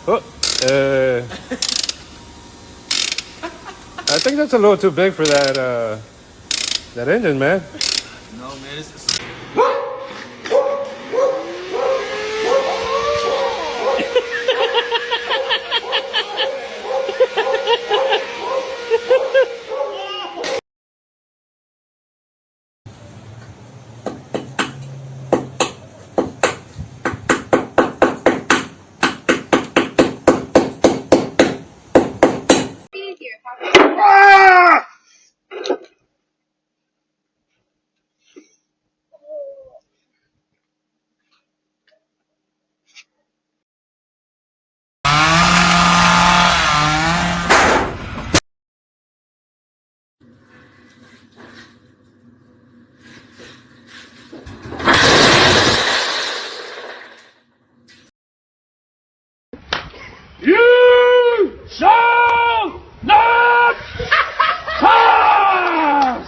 Oh, I think that's a little too big for that engine, man. No, man, this is. You shall not pass!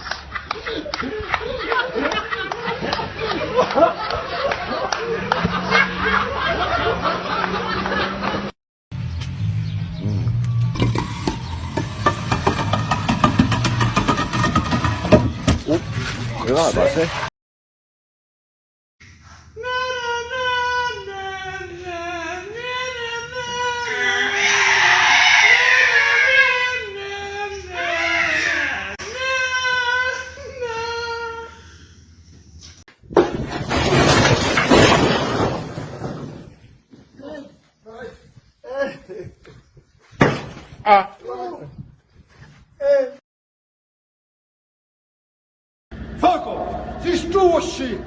You're right, bossy. Fuoco! Si stusci!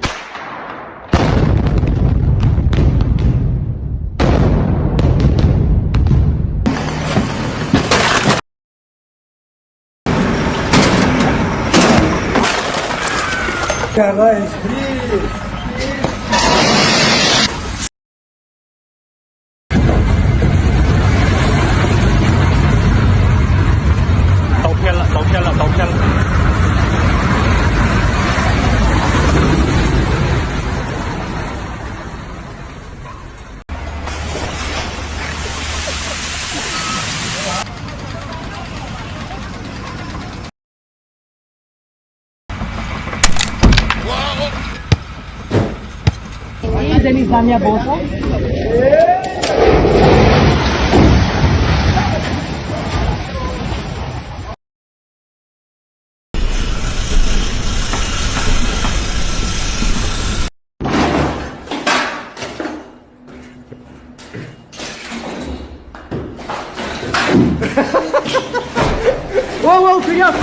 Denis la mia bosa. Wow, wow, figata!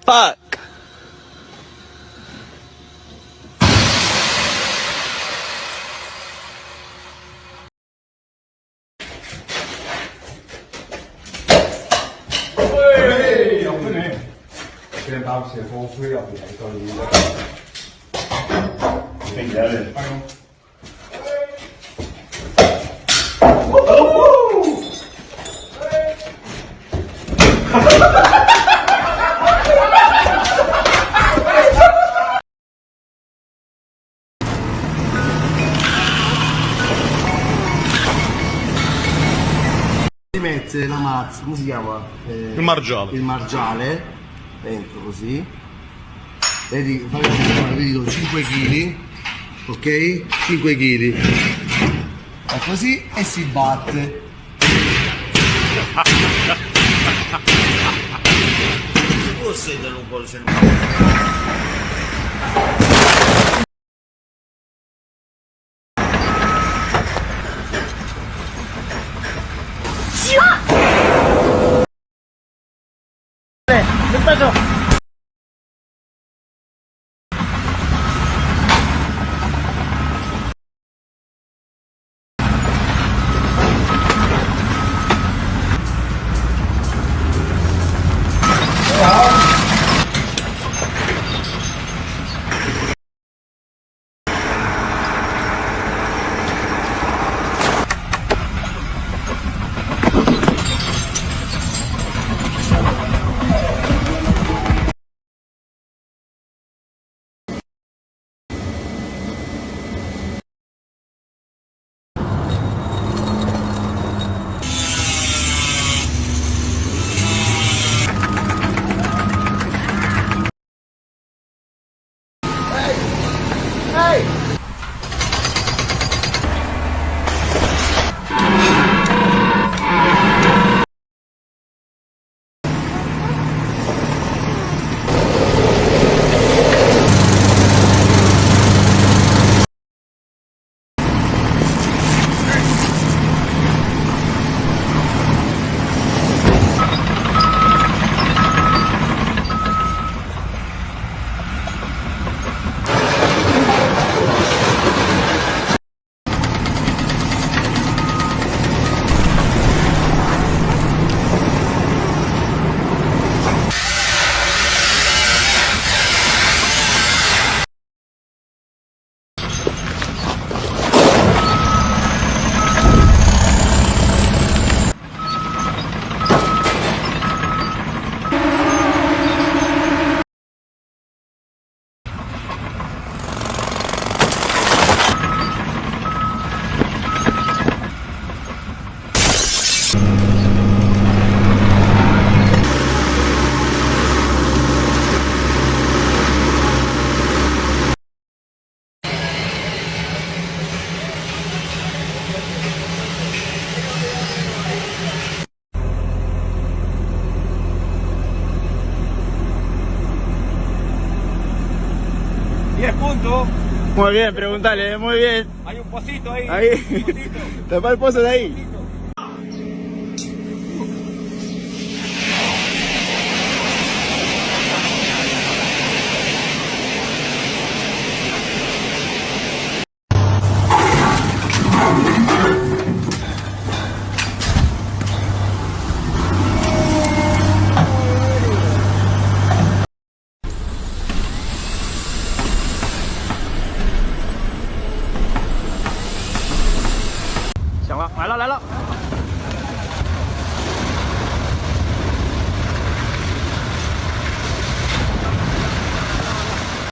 Fuck! Si mette la mazza, come si chiama? Il margiale. Il margiale, dentro così. Vedi, vedi 5 kg, ok? 5 kg. E così e si batte. Si può sedere un po' se non... 10 puntos. Muy bien, pregúntale, muy bien. Hay un pocito ahí. Ahí. Un pocito. Tapa el pozo de ahí. Chào bạn,来了来了。